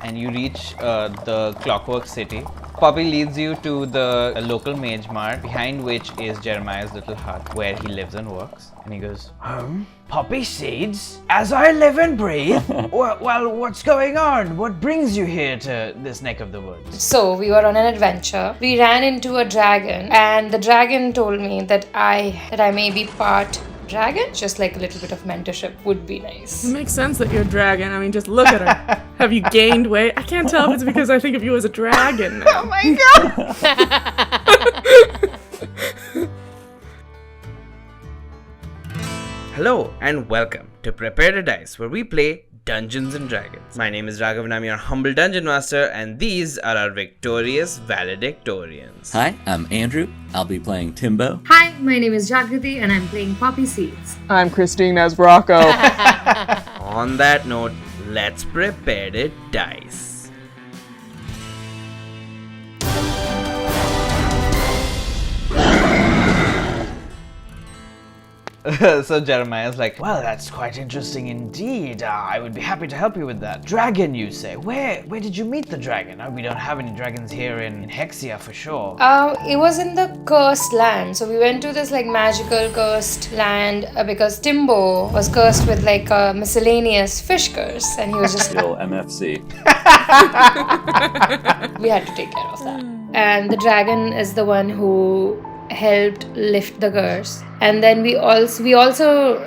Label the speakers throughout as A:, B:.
A: and you reach the Clockwork City. Poppy leads you to the local mage mart, behind which is Jeremiah's little hut where he lives and works. And he goes, Poppy seeds? As I live and breathe? Well, what's going on? What brings you here to this neck of the woods?
B: So we were on an adventure. We ran into a dragon, and the dragon told me that I may be part dragon. Just like a little bit of mentorship would be nice.
C: It makes sense that you're a dragon. I mean, just look at her. Have you gained weight? I can't tell if it's because I think of you as a dragon now.
A: Oh my god! Hello and welcome to Prepare to Dice, where we play Dungeons and Dragons. My name is Raghav and I'm your humble dungeon master, and these are our victorious valedictorians.
D: Hi, I'm Andrew. I'll be playing Timbo.
E: Hi, my name is Jagrati and I'm playing Poppy Seeds.
F: I'm Christine as Rocco.
A: On that note, let's prepare to dice. So Jeremiah's like, well, that's quite interesting indeed. I would be happy to help you with that. Dragon, you say? Where did you meet the dragon? We don't have any dragons here in Hexia for sure.
B: It was in the cursed land. So we went to this like magical cursed land because Timbo was cursed with like a miscellaneous fish curse, and he was just
D: Still MFC.
B: we had to take care of that. And the dragon is the one who helped lift the curse. And then we also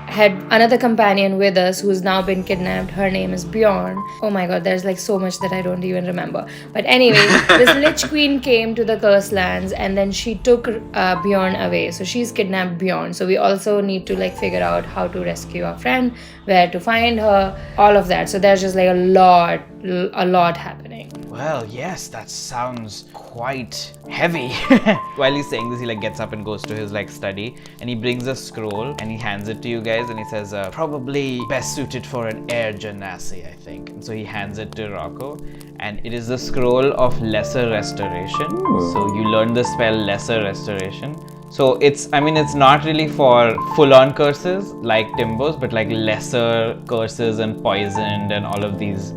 B: had another companion with us who's now been kidnapped. Her name is Bjorn. Oh my god, there's like so much that I don't even remember. But anyway, this Lich Queen came to the Cursed Lands and then she took Bjorn away. So she's kidnapped Bjorn. So we also need to like figure out how to rescue our friend, where to find her, all of that. So there's just like a lot happening.
A: Well, yes, that sounds quite heavy. While he's saying this, he like gets up and goes to his like study, and he brings a scroll and he hands it to you guys, and he says, probably best suited for an air genasi, I think. And so he hands it to Rocco, and it is the scroll of lesser restoration. So you learn the spell lesser restoration. So it's not really for full-on curses like Timbo's, but like lesser curses and poisoned and all of these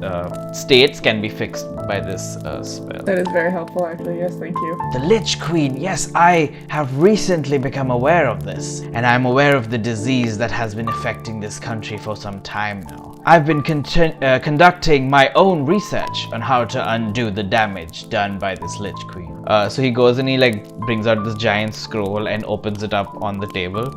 A: states can be fixed by this spell.
F: That is very helpful, actually. Yes, thank you.
A: The Lich Queen, yes, I have recently become aware of this, and I'm aware of the disease that has been affecting this country for some time now. I've been conducting my own research on how to undo the damage done by this Lich Queen. So he goes and he like brings out this giant scroll and opens it up on the table,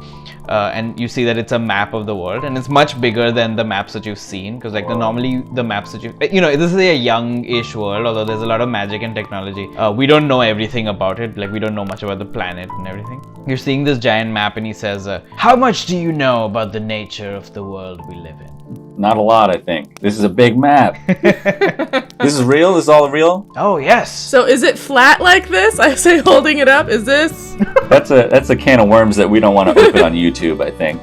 A: and you see that it's a map of the world, and it's much bigger than the maps that you've seen, because like normally the maps that this is a young-ish world, although there's a lot of magic and technology. We don't know everything about it, like we don't know much about the planet and everything. You're seeing this giant map and he says, how much do you know about the nature of the world we live in?
D: Not a lot, I think. This is a big map. This is real? This is all real?
A: Oh, yes.
C: So is it flat like this? I say holding it up. Is this?
D: That's a can of worms that we don't want to open on YouTube, I think.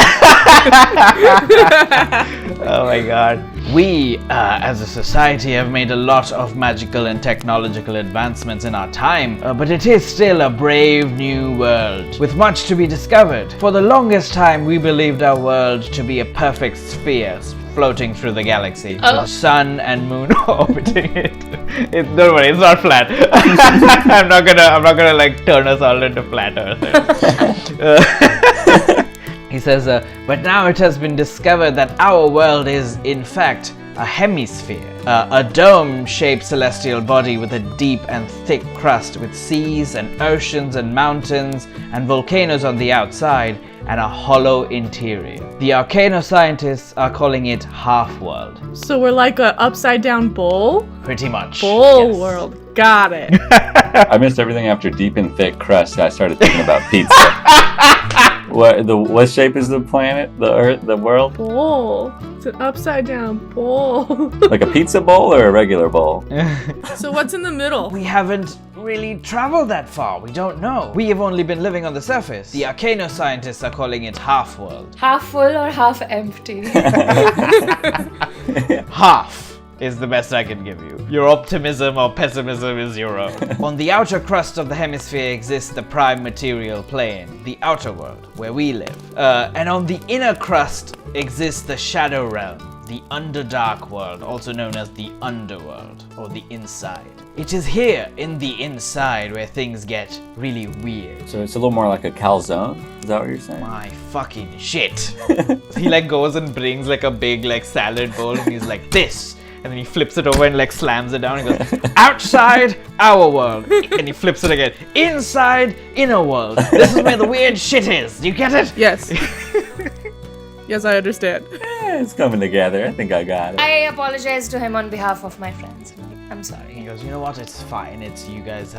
A: Oh my god. We, as a society, have made a lot of magical and technological advancements in our time, but it is still a brave new world, with much to be discovered. For the longest time, we believed our world to be a perfect sphere, floating through the galaxy, with the sun and moon orbiting it. Don't worry, it's not flat. I'm not gonna like turn us all into flat earthers. He says, but now it has been discovered that our world is, in fact, a hemisphere, a dome-shaped celestial body with a deep and thick crust with seas and oceans and mountains and volcanoes on the outside and a hollow interior. The Arcano scientists are calling it half-world.
C: So we're like a upside-down bowl?
A: Pretty much.
C: Bowl
A: yes.
C: world. Got it.
D: I missed everything after deep and thick crust. I started thinking about pizza. What shape is the planet? The Earth? The world?
C: Bowl. It's an upside-down bowl.
D: Like a pizza bowl or a regular bowl?
C: So what's in the middle?
A: We haven't really traveled that far. We don't know. We have only been living on the surface. The Arcano scientists are calling it half-world.
B: Half full or half empty?
A: Half is the best I can give you. Your optimism or pessimism is your own. On the outer crust of the hemisphere exists the prime material plane, the outer world, where we live. And on the inner crust exists the shadow realm, the Underdark world, also known as the Underworld, or the Inside. It is here, in the Inside, where things get really weird.
D: So it's a little more like a calzone? Is that what you're saying?
A: My fucking shit. He like goes and brings like a big like salad bowl and he's like, this. And then he flips it over and like slams it down and goes, outside, our world. And he flips it again. Inside, inner world. This is where the weird shit is. Do you get it?
C: Yes. Yes, I understand.
D: It's coming together. I think I got it.
B: I apologize to him on behalf of my friends. I'm
A: He
B: sorry.
A: goes, you know what, it's fine. It's you guys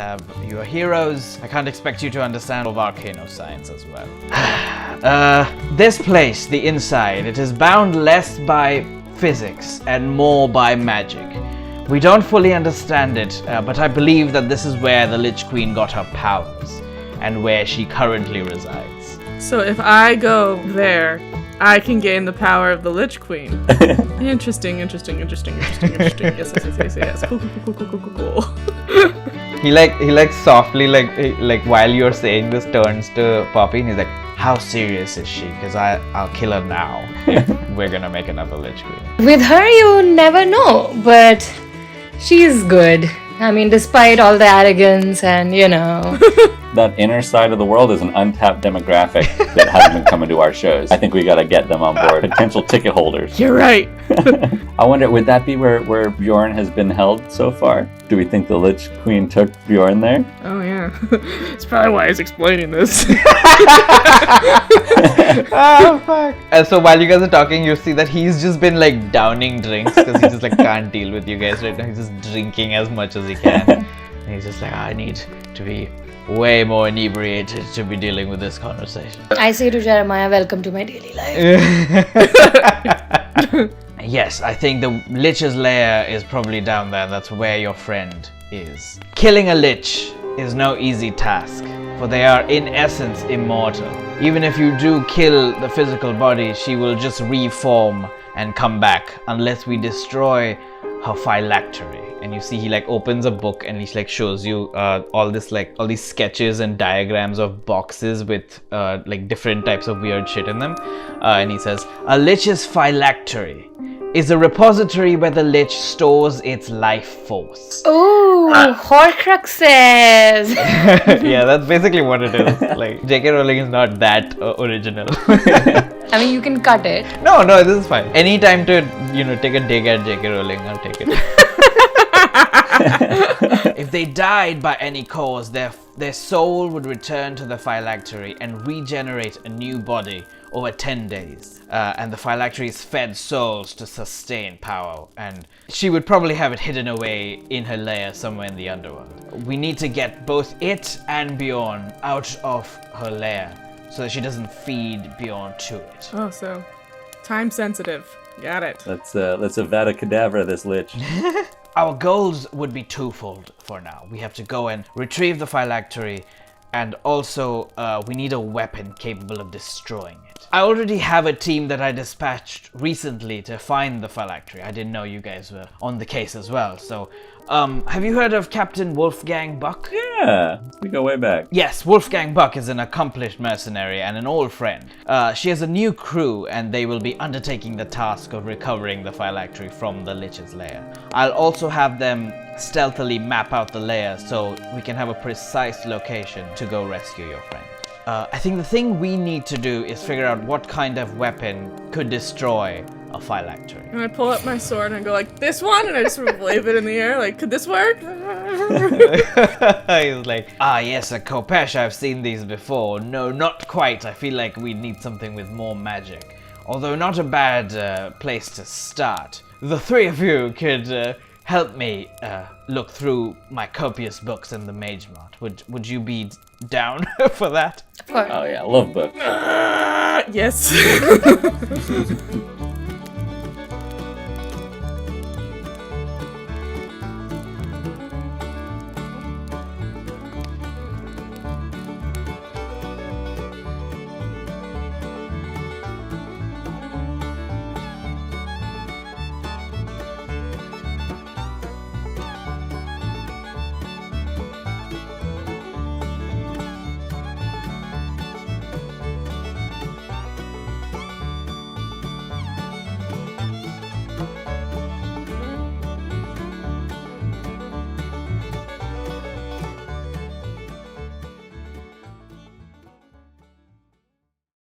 A: you are heroes. I can't expect you to understand all volcano science as well. This place, the Inside, it is bound less by physics and more by magic. We don't fully understand it, but I believe that this is where the Lich Queen got her powers and where she currently resides.
C: So if I go there, I can gain the power of the Lich Queen. Interesting. Yes. Cool.
A: He like softly like while you're saying this turns to Poppy and he's like, how serious is she? Because I'll kill her now if we're gonna make another Lich Queen.
B: With her, you never know, but she's good. I mean, despite all the arrogance and,
D: That inner side of the world is an untapped demographic that hasn't been coming to our shows. I think we gotta get them on board. Potential ticket holders.
C: You're right.
D: I wonder, would that be where Bjorn has been held so far? Do we think the Lich Queen took Bjorn there?
C: Oh yeah. That's probably why he's explaining this.
A: Oh fuck. And so while you guys are talking, you see that he's just been like downing drinks because he just like can't deal with you guys right now. He's just drinking as much as he can. And he's just like, I need to be way more inebriated to be dealing with this conversation.
B: I say to Jeremiah, welcome to my daily life.
A: Yes, I think the Lich's lair is probably down there. That's where your friend is. Killing a Lich is no easy task, for they are in essence immortal. Even if you do kill the physical body, she will just reform and come back unless we destroy her phylactery. And you see he like opens a book and he like shows you all these sketches and diagrams of boxes with like different types of weird shit in them. And he says, a Lich's phylactery is a repository where the Lich stores its life force.
B: Ooh, Horcruxes!
A: Yeah, that's basically what it is. Like, J.K. Rowling is not that original.
B: I mean, you can cut it.
A: No, this is fine. Anytime to, take a dig at J.K. Rowling, I'll take it. If they died by any cause, their soul would return to the phylactery and regenerate a new body over 10 days. And the phylactery's fed souls to sustain power. And she would probably have it hidden away in her lair somewhere in the underworld. We need to get both it and Bjorn out of her lair so that she doesn't feed Bjorn to it.
C: Oh, so time sensitive. Got it.
D: Let's Avada Kedavra this Lich.
A: Our goals would be twofold for now. We have to go and retrieve the phylactery, and also we need a weapon capable of destroying it. I already have a team that I dispatched recently to find the phylactery. I didn't know you guys were on the case as well. So, have you heard of Captain Wolfgang Buck?
D: Yeah, we go way back.
A: Yes, Wolfgang Buck is an accomplished mercenary and an old friend. She has a new crew and they will be undertaking the task of recovering the phylactery from the Lich's lair. I'll also have them stealthily map out the lair so we can have a precise location to go rescue your friend. I think the thing we need to do is figure out what kind of weapon could destroy a phylactery.
C: And I pull up my sword and I go like, this one? And I just sort of wave it in the air like, could this work?
A: He's like, yes, a Kopesh, I've seen these before. No, not quite. I feel like we need something with more magic. Although not a bad place to start. The three of you could help me look through my copious books in the Mage Mart. Would you be down for that?
B: Of course.
D: Oh yeah, love books.
C: Yes.